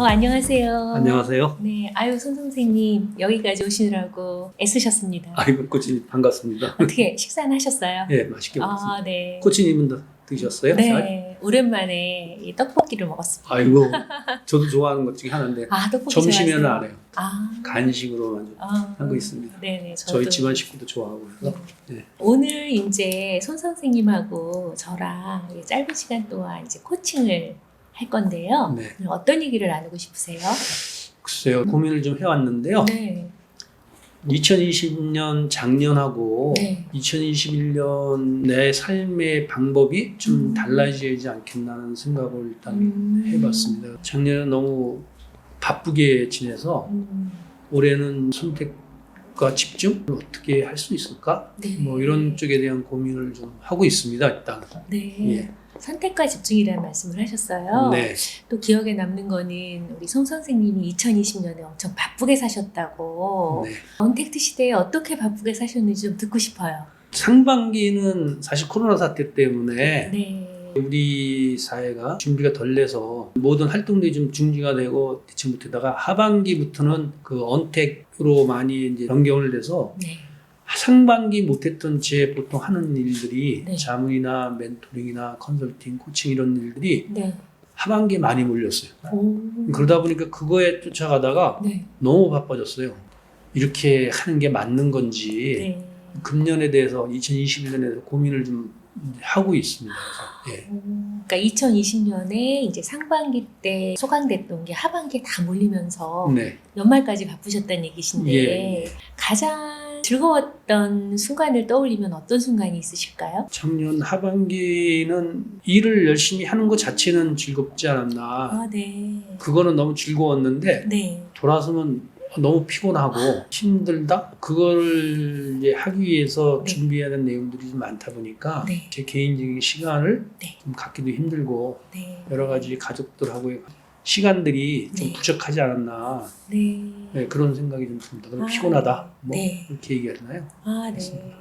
안녕하세요. 안녕하세요. 네, 아유 손 선생님 여기까지 오시느라고 애쓰셨습니다. 아이고 코치님 반갑습니다. 어떻게 식사는 하셨어요? 네, 맛있게 먹었습니다. 아, 네. 코치님은 다 드셨어요? 잘? 네, 오랜만에 이 떡볶이를 먹었습니다. 아이고 저도 좋아하는 것 중에 하나인데 아, 떡볶이 점심에는 좋아하세요? 안 해요. 아, 간식으로만 하고 있습니다. 네네, 저희 집안 식구도 좋아하고 그래서 네. 오늘 이제 손 선생님하고 저랑 짧은 시간 동안 이제 코칭을 할 건데요. 네. 어떤 얘기를 나누고 싶으세요? 글쎄요 고민을 좀 해왔는데요. 네. 2020년 작년하고 네. 2021년 내 삶의 방법이 좀 달라지지 않겠나는 생각을 일단 해봤습니다. 작년에 너무 바쁘게 지내서 올해는 선택과 집중을 어떻게 할 수 있을까? 네. 뭐 이런 쪽에 대한 고민을 좀 하고 있습니다. 일단. 네. 예. 선택과 집중이라는 말씀을 하셨어요. 네. 또 기억에 남는 거는 우리 송 선생님이 2020년에 엄청 바쁘게 사셨다고. 네. 언택트 시대에 어떻게 바쁘게 사셨는지 좀 듣고 싶어요. 상반기는 사실 코로나 사태 때문에 네. 우리 사회가 준비가 덜 돼서 모든 활동들이 좀 중지가 되고 대체 못하다가 하반기부터는 그 언택으로 많이 이제 변경을 돼서 네. 상반기 못했던 제 보통 하는 일들이 네. 자문이나 멘토링이나 컨설팅, 코칭 이런 일들이 네. 하반기에 많이 몰렸어요. 오. 그러다 보니까 그거에 쫓아가다가 네. 너무 바빠졌어요. 이렇게 하는 게 맞는 건지 네. 금년에 대해서 2021년에 고민을 좀 하고 있습니다. 그래서, 예. 그러니까 2020년에 이제 상반기 때 소강됐던 게 하반기에 다 몰리면서 네. 연말까지 바쁘셨다는 얘기신데 예. 가장 즐거웠던 순간을 떠올리면 어떤 순간이 있으실까요? 작년 하반기는 일을 열심히 하는 것 자체는 즐겁지 않았나. 아, 네. 그거는 너무 즐거웠는데 네. 돌아서면 너무 피곤하고 힘들다? 그걸 이제 하기 위해서 네. 준비해야 되는 내용들이 좀 많다 보니까 네. 제 개인적인 시간을 네. 좀 갖기도 힘들고 네. 여러 가지 가족들하고의 시간들이 좀 네. 부족하지 않았나. 네. 네, 그런 생각이 좀 듭니다. 그럼 아, 피곤하다. 뭐 네. 이렇게 얘기하나요? 아, 네.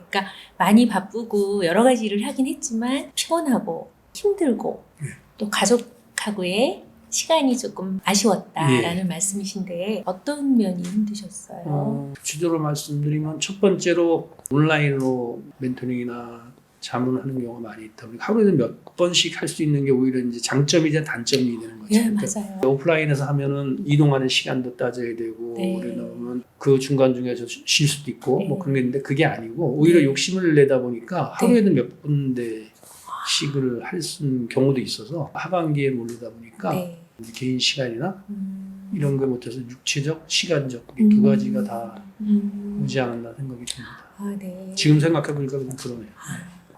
그러니까 많이 바쁘고 여러 가지 일을 하긴 했지만 피곤하고 힘들고 네. 또 가족하고의 시간이 조금 아쉬웠다라는 말씀이신데 어떤 면이 힘드셨어요? 주제로 말씀드리면 첫 번째로 온라인으로 멘토링이나 자문하는 경우가 많이 있다 보니까 하루에도 몇 번씩 할 수 있는 게 오히려 이제 장점이자 단점이 되는 거죠. 네, 그러니까 맞아요. 오프라인에서 하면은 이동하는 시간도 따져야 되고 네. 그러면 그 중간 중에서 쉴 수도 있고 네. 뭐 그런 게 있는데 그게 아니고 오히려 네. 욕심을 내다 보니까 하루에도 몇 군데씩을 할 수 있는 경우도 있어서 하반기에 몰리다 보니까 네. 개인 시간이나 이런 거 못해서 육체적, 시간적 이 두 가지가 다 오지 않았나 생각이 듭니다. 아, 네. 지금 생각해보니까 좀 그러네요.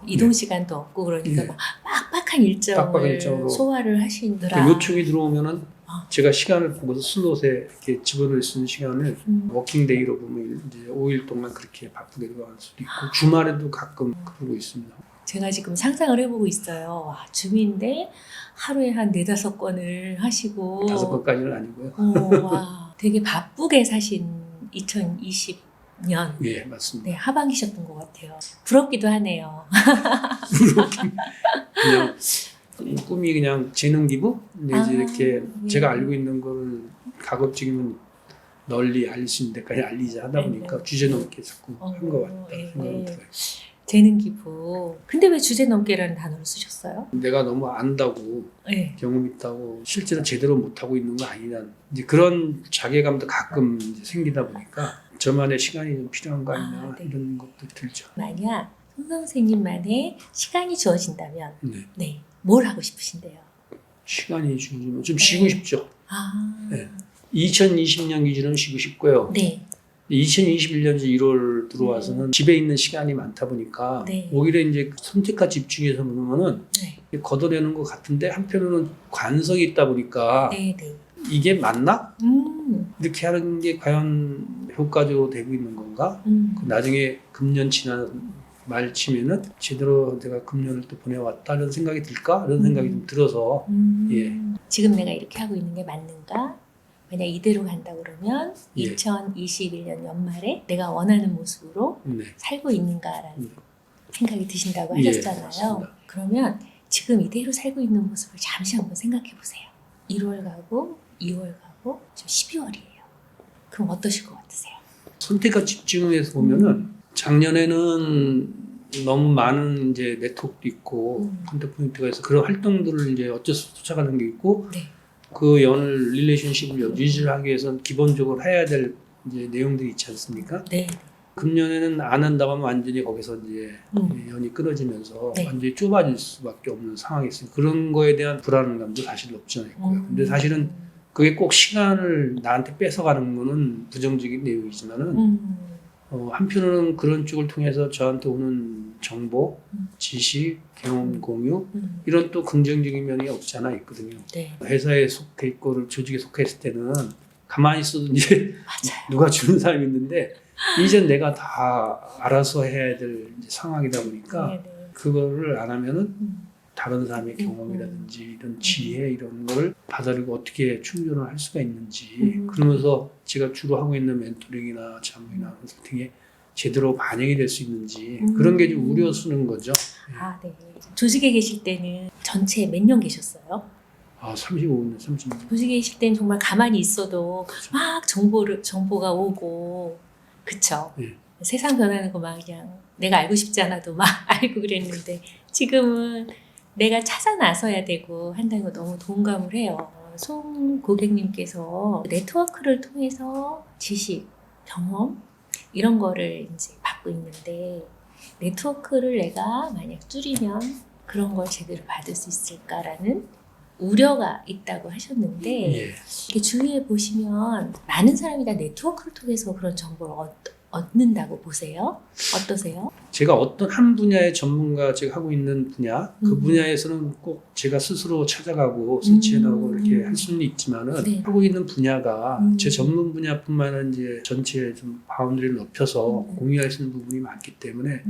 이동 시간도 없고 그러니까 네. 막 빡빡한 일정을 빡빡한 일정으로. 소화를 하시느라 그러니까 요청이 들어오면은 아. 제가 시간을 보고서 슬롯에 이렇게 집어넣을 수 있는 시간을 워킹데이로 보면 이제 5일 동안 그렇게 바쁘게 들어갈 수도 있고 주말에도 가끔 그러고 있습니다. 제가 지금 상상을 해보고 있어요. 와, 줌인데 하루에 한 4-5건을 하시고 5번까지는 아니고요. 와, 되게 바쁘게 사신 2020년 예, 맞습니다. 네, 하반기셨던 것 같아요. 부럽기도 하네요. 그냥 꿈이 그냥 재능 기부? 근데 이제 이렇게 예. 제가 알고 있는 거를 가급적이면 널리 알릴 수 있는 데까지 알리자 하다 보니까 네. 주제 넘게 자꾸 한 것 같다 예, 생각이 예. 들어요. 재능 기부. 근데 왜 주제 넘게라는 단어를 쓰셨어요? 내가 너무 안다고 네. 경험 있다고 실제로 제대로 못하고 있는 거 아니냐 이제 그런 자괴감도 가끔 이제 생기다 보니까 저만의 시간이 좀 필요한 거 아니냐 아, 네. 이런 것도 들죠. 만약 손 선생님만의 시간이 주어진다면 네. 네, 뭘 하고 싶으신데요? 시간이 주어지면 좀 쉬고 싶죠. 아, 네. 2020년 기준은 쉬고 싶고요. 네. 2021년 1월 들어와서는 집에 있는 시간이 많다 보니까 네. 오히려 이제 선택과 집중해서 보면은 네. 걷어내는 것 같은데 한편으로는 관성이 있다 보니까 네, 네. 이게 맞나? 이렇게 하는 게 과연 효과적으로 되고 있는 건가? 나중에 금년 지난 말쯤에는 제대로 내가 금년을 또 보내왔다는 생각이 들까? 이런 생각이 좀 들어서 예. 지금 내가 이렇게 하고 있는 게 맞는가? 만약 이대로 간다 그러면 예. 2021년 연말에 내가 원하는 모습으로 네. 살고 있는가라는 생각이 드신다고 예, 하셨잖아요. 맞습니다. 그러면 지금 이대로 살고 있는 모습을 잠시 한번 생각해 보세요. 1월 가고 2월 가고 지나고 지금 12월이에요. 그럼 어떠실 것 같으세요? 선택과 집중에서 보면은 작년에는 너무 많은 이제 네트워크도 있고 컨택 포인트가 있어 그런 활동들을 이제 어쩔 수 없이 쫓아가는 게 있고 네. 그 연을 릴레이션십을 유지를 하기 위해서는 기본적으로 해야 될 이제 내용들이 있지 않습니까? 네. 금년에는 안 한다고 하면 완전히 거기서 이제 연이 끊어지면서 네. 완전히 좁아질 수밖에 없는 상황이 있어요. 그런 거에 대한 불안감도 사실 없지 않아 있고요. 근데 사실은 그게 꼭 시간을 나한테 뺏어가는 거는 부정적인 내용이지만은 한편으로는 그런 쪽을 통해서 저한테 오는 정보, 지식, 경험 공유 이런 또 긍정적인 면이 없지 않아 있거든요. 네. 회사에 속해 있고 조직에 속해 있을 때는 가만히 있어도 이제 맞아요. 누가 주는 사람이 있는데 이제 내가 다 알아서 해야 될 이제 상황이다 보니까 네, 네. 그거를 안 하면은 다른 사람의 경험이라든지 이런 지혜 이런 걸 받아들이고 어떻게 충전을 할 수가 있는지 그러면서 제가 주로 하고 있는 멘토링이나 자문이나 컨설팅에 제대로 반영이 될 수 있는지 그런 게 좀 우려스러운 거죠. 아, 네. 조직에 계실 때는 전체 몇 년 계셨어요? 아, 35년, 30년. 조직에 계실 때는 정말 가만히 있어도 막 정보가 오고, 그쵸? 네. 세상 변하는 거 막 그냥 내가 알고 싶지 않아도 막 알고 그랬는데 지금은 내가 찾아 나서야 되고 한다는 거 너무 동감을 해요. 송 고객님께서 네트워크를 통해서 지식, 경험 이런 거를 이제 받고 있는데 네트워크를 내가 만약 줄이면 그런 걸 제대로 받을 수 있을까라는 우려가 있다고 하셨는데 예. 이게 주위에 보시면 많은 사람이 다 네트워크를 통해서 그런 정보를 얻는다고 보세요? 어떠세요? 제가 어떤 한 분야의 전문가 제가 하고 있는 분야 그 분야에서는 꼭 제가 스스로 찾아가고 서치해나가고 이렇게 할 수는 있지만은 네. 하고 있는 분야가 제 전문 분야뿐만 아니라 이제 전체 좀 바운드리를 높여서 공유할 수 있는 부분이 많기 때문에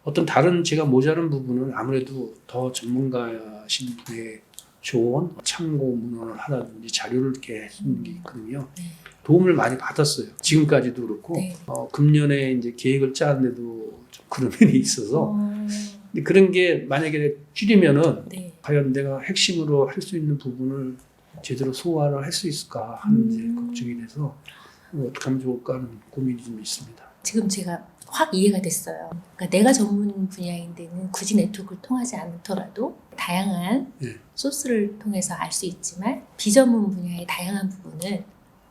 어떤 다른 제가 모자란 부분은 아무래도 더 전문가신 분의 조언, 참고 문헌을 하라든지 자료를 이렇게 쓰는 게 있거든요. 네. 도움을 많이 받았어요. 지금까지도 그렇고 네. 금년에 이제 계획을 짜는데도 좀 그런 면이 있어서 근데 그런 게 만약에 줄이면은 네. 과연 내가 핵심으로 할 수 있는 부분을 제대로 소화를 할 수 있을까 하는 이제 걱정이 돼서 어떻게 하면 좋을까 하는 고민이 좀 있습니다. 지금 제가 확 이해가 됐어요. 그러니까 내가 전문 분야인 데는 굳이 네트워크를 통하지 않더라도 다양한 네. 소스를 통해서 알 수 있지만 비전문 분야의 다양한 부분은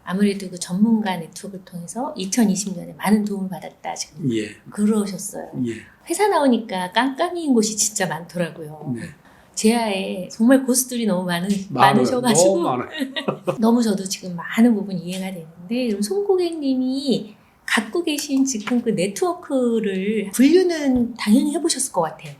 아무래도 그 전문가 네트워크를 통해서 2020년에 많은 도움을 받았다 지금 예, 그러셨어요. 예, 회사 나오니까 깜깜이인 곳이 진짜 많더라고요. 네. 제아에 정말 고수들이 너무 많아요. 많으셔가지고 너무 많아요. 너무 저도 지금 많은 부분 이해가 되는데 그럼 송 고객님이 갖고 계신 지금 그 네트워크를 분류는 당연히 해보셨을 것 같아요.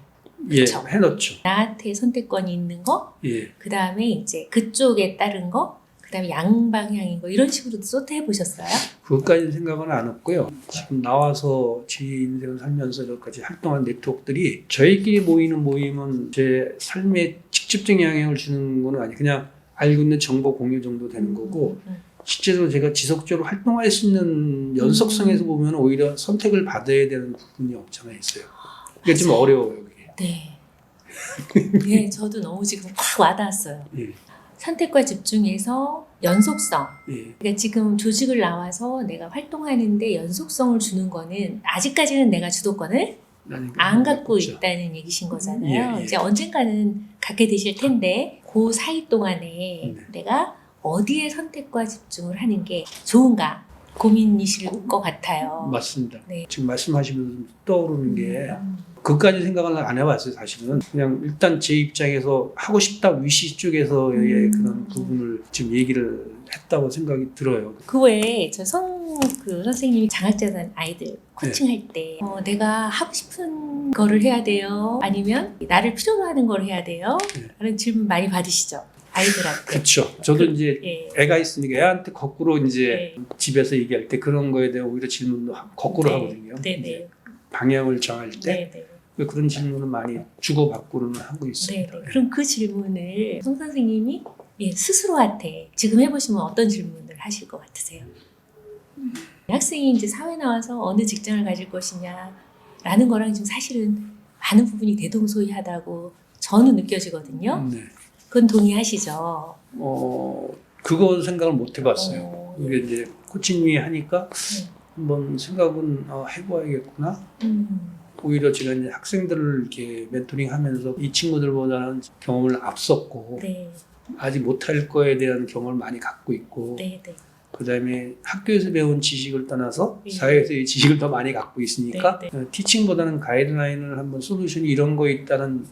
예, 그쵸? 해놓죠. 나한테 선택권이 있는 거, 예, 그 다음에 이제 그쪽에 따른 거, 그 다음에 양방향인 거 이런 식으로도 소트 해보셨어요? 그것까지 생각은 안 했고요. 지금 나와서 제 인생을 살면서 여기까지 활동한 네트워크들이 저희끼리 모이는 모임은 제 삶에 직접적인 영향을 주는 건 아니에요. 그냥 알고 있는 정보 공유 정도 되는 거고 실제로 제가 지속적으로 활동할 수 있는 연속성에서 보면 오히려 선택을 받아야 되는 부분이 없잖아 있어요. 그게 좀 맞아요. 어려워요. 그게. 네. 네, 저도 너무 지금 확 와닿았어요. 예, 선택과 집중에서 연속성. 예, 그러니까 지금 조직을 나와서 내가 활동하는데 연속성을 주는 거는 아직까지는 내가 주도권을 안 갖고 없죠. 있다는 얘기신 거잖아요. 예, 예. 이제 언젠가는 갖게 되실 텐데 그 사이 동안에 네. 내가 어디에 선택과 집중을 하는 게 좋은가 고민이실 것 같아요. 맞습니다. 네. 지금 말씀하시면서 떠오르는 게 그까지 생각을 안 해봤어요. 사실은 그냥 일단 제 입장에서 하고 싶다 위시 쪽에서의 그런 부분을 지금 얘기를 했다고 생각이 들어요. 그 외에 그 선생님이 장학재단 아이들 코칭할 때 내가 하고 싶은 거를 해야 돼요? 아니면 나를 필요로 하는 걸 해야 돼요? 네. 라는 질문 많이 받으시죠? 아이들한테. 그렇죠. 저도 이제 예. 애가 있으니까 애한테 거꾸로 이제 네. 집에서 얘기할 때 그런 거에 대한 오히려 질문도 거꾸로 네. 하거든요. 네네. 이제 방향을 정할 때 네네. 그런 질문을 많이 주고받고는 하고 있습니다. 네네. 그럼 그 질문을 송 선생님이 스스로한테 지금 해보시면 어떤 질문을 하실 것 같으세요? 학생이 이제 사회 나와서 어느 직장을 가질 것이냐라는 거랑 지금 사실은 많은 부분이 대동소이하다고 저는 느껴지거든요. 네. 그건 동의하시죠? 그거 생각을 못 해봤어요. 예. 이게 이제 코치님이 하니까 네. 한번 생각은 해봐야겠구나. 오히려 제가 이제 학생들을 이렇게 멘토링하면서 이 친구들보다는 경험을 앞섰고 네. 아직 못할 거에 대한 경험을 많이 갖고 있고 네. 네. 그다음에 학교에서 배운 지식을 떠나서 네. 사회에서의 지식을 더 많이 갖고 있으니까 네, 티칭보다는 가이드라인을 한번 솔루션이 이런 거 있다는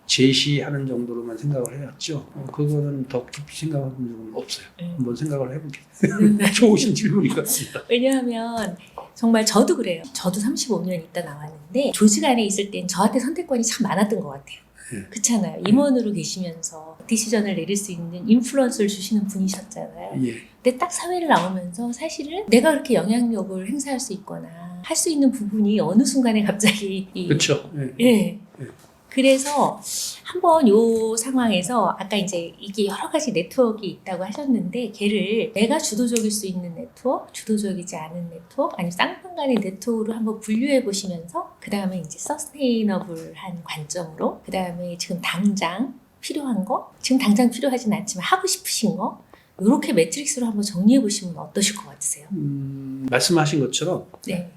제시하는 정도로만 생각을 해왔죠. 그거는 더 깊이 생각한 적은 없어요. 네. 한번 생각을 해보겠습니다. 좋으신 질문인 것 같습니다. 왜냐하면 정말 저도 그래요. 저도 35년 있다 나왔는데 조직 안에 있을 땐 저한테 선택권이 참 많았던 것 같아요. 네. 그렇잖아요. 임원으로 계시면서 디시전을 내릴 수 있는 인플루언스를 주시는 분이셨잖아요. 예. 근데 딱 사회를 나오면서 사실은 내가 그렇게 영향력을 행사할 수 있거나 할 수 있는 부분이 어느 순간에 갑자기 그렇죠. 예. 예. 예. 그래서 한번 요 상황에서 아까 이제 이게 여러 가지 네트워크가 있다고 하셨는데 걔를 내가 주도적일 수 있는 네트워크, 주도적이지 않은 네트워크, 아니면 쌍방간의 네트워크로 한번 분류해 보시면서 그 다음에 이제 서스테이너블한 관점으로 그 다음에 지금 당장 필요한 거, 지금 당장 필요하진 않지만 하고 싶으신 거 이렇게 매트릭스로 한번 정리해 보시면 어떠실 것 같으세요? 말씀하신 것처럼 네.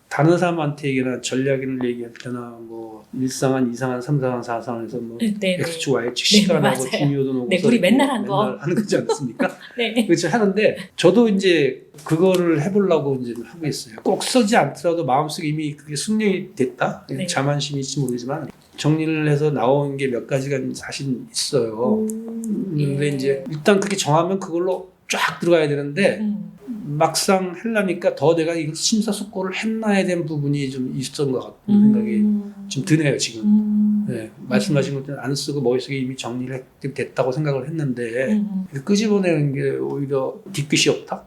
다른 사람한테 얘기나 전략을 얘기할 때나 뭐 1상한, 2상한, 3상한, 4상한에서 뭐 네. X축, Y축 시간하고 맞아요. 중요도 놓고 네, 우리 맨날 한 거. 하는 거지 않습니까? 네. 그렇죠 하는데 저도 이제 그거를 해보려고 이제 하고 있어요. 꼭 쓰지 않더라도 마음속에 이미 그게 숙련이 됐다. 네. 자만심일지 모르지만 정리를 해서 나온 게 몇 가지가 사실 있어요. 근데 예. 이제 일단 그렇게 정하면 그걸로 쫙 들어가야 되는데 막상 하려니까 더 내가 이걸 심사숙고를 했나에 대한 부분이 좀 있었던 것 같은 생각이 좀 드네요 지금. 네, 말씀하신 것처럼 안 쓰고 머릿속에 이미 정리를 됐다고 생각을 했는데 끄집어내는 게 오히려 뒤끝이 없다?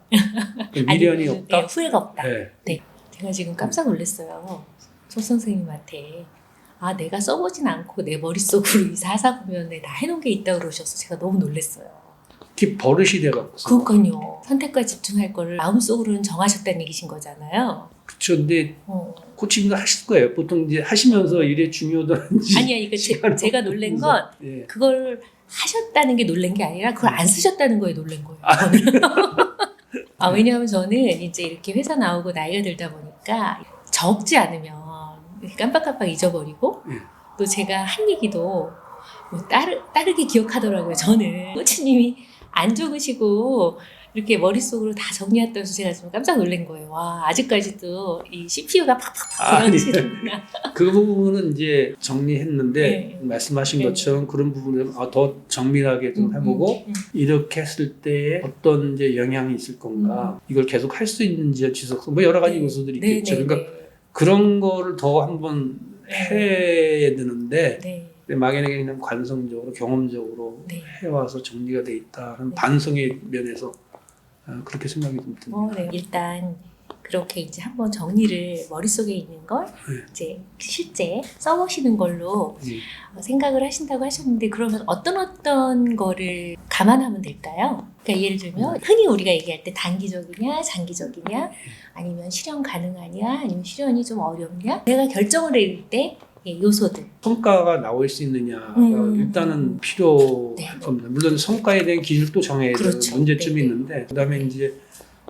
미련이 없다? 네, 후회가 없다. 네. 제가 지금 깜짝 놀랐어요. 조 선생님한테 내가 써보진 않고 내 머릿속으로 이 사사구면에 다 해놓은 게 있다고 그러셔서 제가 너무 놀랐어요. 그게 버릇이 돼갖고. 그러니까요. 선택과 집중할 거를 마음속으로는 정하셨다는 얘기신 거잖아요. 그렇죠. 근데 코치님도 하실 거예요. 보통 이제 하시면서 일에 중요하다는지. 아니야, 이거 제가 놀란 건 예. 그걸 하셨다는 게 놀란 게 아니라 그걸 안 쓰셨다는 거에 놀란 거예요. 왜냐하면 저는 이제 이렇게 회사 나오고 나이가 들다 보니까 적지 않으면 깜빡깜빡 잊어버리고 예. 또 제가 한 얘기도 뭐 따르게 기억하더라고요. 저는 코치님이 안 적으시고 이렇게 머릿속으로 다 정리했다고 해서 제가 좀 깜짝 놀란 거예요. 와, 아직까지도 이 CPU가 팍팍팍 돌아가시는구나. 그 부분은 이제 정리했는데 네. 말씀하신 네. 것처럼 그런 부분을 더 정밀하게 좀 해보고 이렇게 했을 때에 어떤 이제 영향이 있을 건가 이걸 계속 할 수 있는지 지속성 뭐 여러 가지 네. 요소들이 네, 있겠죠. 네, 그러니까 네. 그런 거를 더 한번 해야 되는데 네. 막연하게 그냥 관성적으로 경험적으로 네. 해와서 정리가 돼 있다는 네. 반성의 면에서 그렇게 생각이 좀 듭니다. 네. 일단 그렇게 이제 한번 정리를 머릿속에 있는 걸 이제 실제 써보시는 걸로 생각을 하신다고 하셨는데 그러면 어떤 거를 감안하면 될까요? 그러니까 예를 들면 흔히 우리가 얘기할 때 단기적이냐 장기적이냐 아니면 실현 가능하냐 아니면 실현이 좀 어렵냐 내가 결정을 내릴 때 요소들 성과가 나올 수 있느냐가 일단은 필요할 겁니다. 물론 성과에 대한 기준도 정해야 되는 그렇죠. 문제점이 네. 있는데 그다음에 이제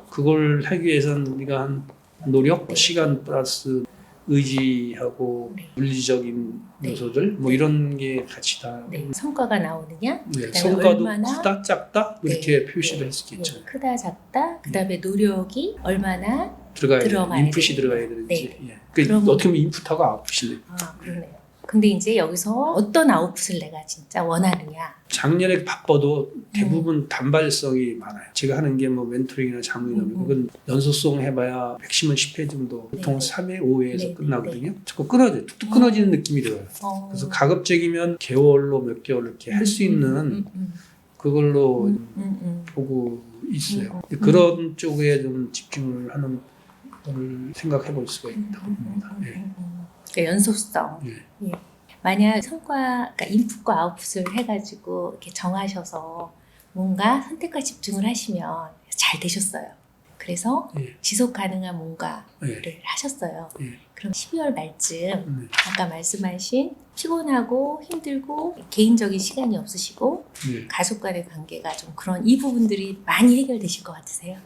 그걸 하기 위해서는 우리가 한 노력, 시간 플러스 의지하고 물리적인 요소들 뭐 이런 게 같이 다 성과가 나오느냐 성과도 얼마나 크다 작다 이렇게 표시를 할 수 있겠죠. 크다 작다 그다음에 노력이 얼마나 들어가야 인풋이 들어가야 되는지 그러니까 어떻게 보면 인풋하고 아웃풋이네. 그러네요. 근데 이제 여기서 어떤 아웃풋을 내가 진짜 원하느냐. 작년에 바빠도 대부분 단발성이 많아요. 제가 하는 게 뭐 멘토링이나 자문이나 그건 연속성 해봐야 110은 10회 정도 보통 3회, 5회에서 끝나거든요. 자꾸 끊어져요. 툭툭 끊어지는 느낌이 들어요. 그래서 가급적이면 개월로 몇 개월 이렇게 할 수 있는 그걸로 보고 있어요. 그런 쪽에 좀 집중을 하는 걸 생각해 볼 수가 있다고 봅니다. 그러니까 연속성. 만약 그러니까 인풋과 아웃풋을 해가지고 이렇게 정하셔서 뭔가 선택과 집중을 하시면 잘 되셨어요. 그래서 예. 지속 가능한 뭔가를 예. 하셨어요. 예. 그럼 12월 말쯤 네. 아까 말씀하신 피곤하고 힘들고 개인적인 시간이 없으시고 네. 가족 간의 관계가 좀 그런 이 부분들이 많이 해결되실 것 같으세요?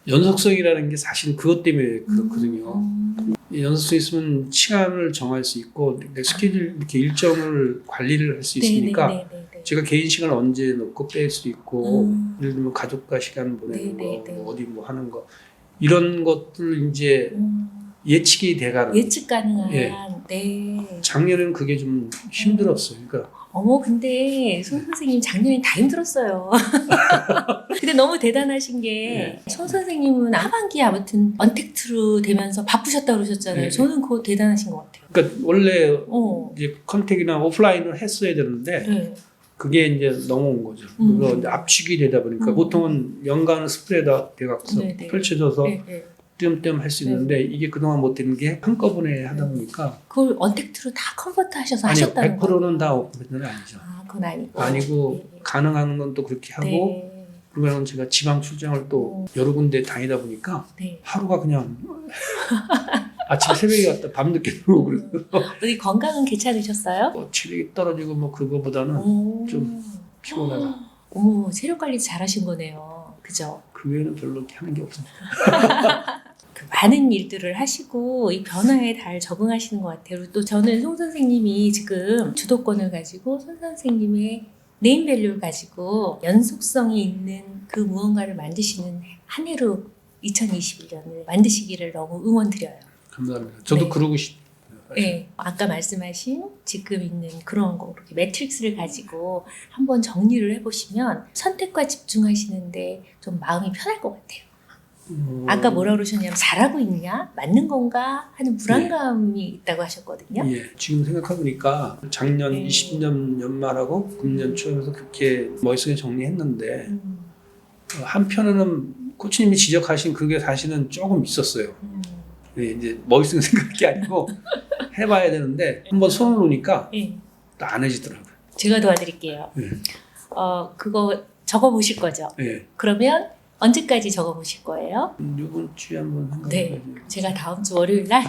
연속성이라는 게 사실 그것 때문에 그렇거든요. 연속성 있으면 시간을 정할 수 있고 내 스케줄 이렇게 일정을 관리를 할 수 있으니까 네네네네네. 제가 개인 시간을 언제 넣고 뺄 수 있고 예를 들면 가족과 시간 보내는 네네네. 거, 뭐 어디 뭐 하는 거 이런 것들 이제 예측이 돼가는. 예측 가능한 예. 네. 작년에는 그게 좀 힘들었어요. 그러니까 어머 근데 손 선생님 작년에 다 힘들었어요. 근데 너무 대단하신 게 손 선생님은 하반기에 아무튼 언택트로 되면서 바쁘셨다고 그러셨잖아요. 네. 저는 그거 대단하신 것 같아요. 그러니까 원래 어. 이제 컨택이나 오프라인을 했어야 되는데 네. 그게 이제 넘어온 거죠. 그거 이제 압축이 되다 보니까 보통은 연간 스프레드 돼갖고 네네. 펼쳐져서 네, 네. 띄엄띄엄 할 수 있는데 이게 그동안 못 되는 게 한꺼번에 하다 보니까 그걸 언택트로 다 컨버트 하셔서 아니요, 하셨다는 거예요. 100%는 다 오픈은 아니죠. 아, 그건 아니고. 아니고 네. 가능한 건 또 그렇게 하고 네. 그러면 제가 지방 출장을 또 여러 군데 다니다 보니까 네. 하루가 그냥 아침 새벽에 갔다 밤늦게 들어오고 그래서 우리 건강은 괜찮으셨어요? 뭐 체력이 떨어지고 뭐 그거보다는 오. 좀 피곤하다. 어머, 체력 관리 잘하신 거네요. 그죠? 그 외에는 별로 이렇게 하는 게 없습니다. 그 많은 일들을 하시고 이 변화에 잘 적응하시는 것 같아요. 그리고 또 저는 손 선생님이 지금 주도권을 가지고 손 선생님의 네임밸류를 가지고 연속성이 있는 그 무언가를 만드시는 한 해로 2021년을 만드시기를 너무 응원드려요. 감사합니다. 저도 네. 그러고 싶어요. 네, 아까 말씀하신 지금 있는 그런 거 이렇게 매트릭스를 가지고 한번 정리를 해보시면 선택과 집중하시는데 좀 마음이 편할 것 같아요. 아까 뭐라 그러셨냐면 잘하고 있냐? 맞는 건가? 하는 불안감이 있다고 하셨거든요. 예, 지금 생각해보니까 작년 네. 20년 연말하고 금년 초에서 그렇게 머릿속에 정리했는데 한편으로는 코치님이 지적하신 그게 사실은 조금 있었어요. 예, 이제 머릿속에 생각할 게 아니고 해봐야 되는데 한번 손을 놓으니까 예. 또 안 해지더라고요. 제가 도와드릴게요. 예. 그거 적어 보실 거죠? 예. 그러면 언제까지 적어 보실 거예요? 이번 주에 한번 네. 생각해봐야죠. 제가 다음 주 월요일 날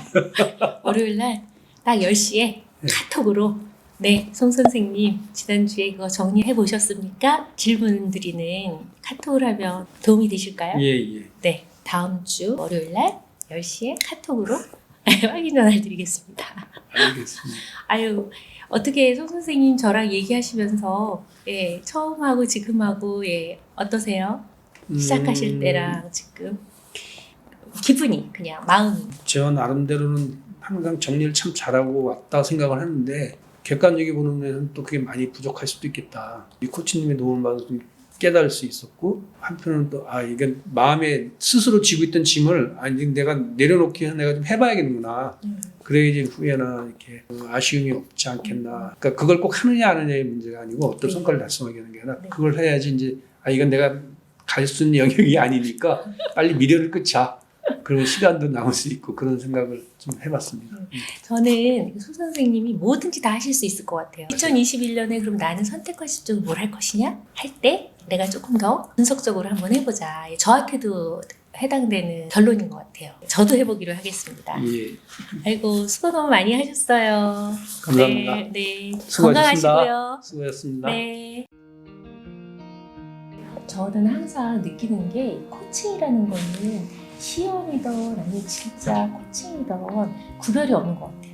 딱 10시에 카톡으로 네, 송 선생님 지난주에 그거 정리해 보셨습니까? 질문 드리는 카톡을 하면 도움이 되실까요? 예, 예. 네, 다음 주 월요일 날 10시에 카톡으로 확인 전화드리겠습니다. 알겠습니다. 아유, 어떻게 송 선생님 저랑 얘기하시면서 예, 처음하고 지금하고 예, 어떠세요? 시작하실 때랑 지금 기분이 그냥 마음이 저 나름대로는 항상 정리를 참 잘하고 왔다 생각을 했는데 객관적인 보는 데는 또 그게 많이 부족할 수도 있겠다. 이 코치님의 도움을 받아서 좀 깨달을 수 있었고 한편은 또 이게 마음에 스스로 지고 있던 짐을 이제 내가 내려놓기 위해서 내가 좀 해봐야겠구나. 그래야지 후회나 이렇게 아쉬움이 없지 않겠나. 그러니까 그걸 꼭 하느냐 안 하느냐의 문제가 아니고 어떤 네. 성과를 달성하게 하는 게 아니라 네. 그걸 해야지 이제 이건 내가 갈 수 있는 영역이 아니니까 빨리 미련을 끊자. 그러면 시간도 남을 수 있고 그런 생각을 좀 해봤습니다. 저는 송 선생님이 뭐든지 다 하실 수 있을 것 같아요. 2021년에 그럼 나는 선택과 집중을 뭘 할 것이냐? 할 때 내가 조금 더 분석적으로 한번 해보자. 저한테도 해당되는 결론인 것 같아요. 저도 해보기로 하겠습니다. 예, 아이고 수고 너무 많이 하셨어요. 감사합니다. 네, 네. 수고하셨습니다. 건강하시고요. 수고하셨습니다. 네. 저는 항상 느끼는 게 코칭이라는 거는 시험이든 아니면 진짜 코칭이든 구별이 없는 것 같아요.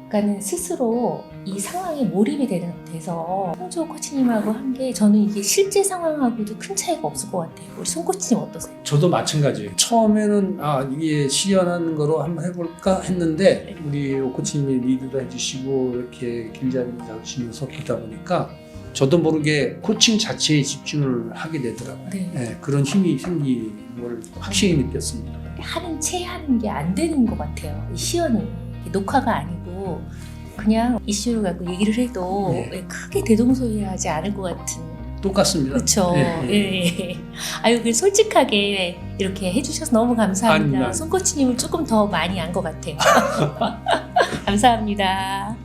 그러니까는 스스로 이 상황에 몰입이 돼서 홍조 코치님하고 한 게 저는 이게 실제 상황하고도 큰 차이가 없을 것 같아요. 우리 송 코치님 어떠세요? 저도 마찬가지예요. 처음에는 이게 시연하는 거로 한번 해볼까 했는데 우리 오 코치님이 리드도 해주시고 이렇게 길잡이 잡으시면서 보다 보니까 저도 모르게 코칭 자체에 집중을 하게 되더라고요. 네. 네, 그런 힘이 생기는 걸 확실히 느꼈습니다. 하는 채 하는 게 안 되는 것 같아요. 이 시연이 녹화가 아니고 그냥 이슈를 갖고 얘기를 해도 네. 크게 대동소이하지 않을 것 같은. 똑같습니다. 그렇죠. 네, 예. 아유, 그 솔직하게 이렇게 해주셔서 너무 감사합니다. 아닙니다. 손 코치님을 조금 더 많이 안 것 같아요. 감사합니다.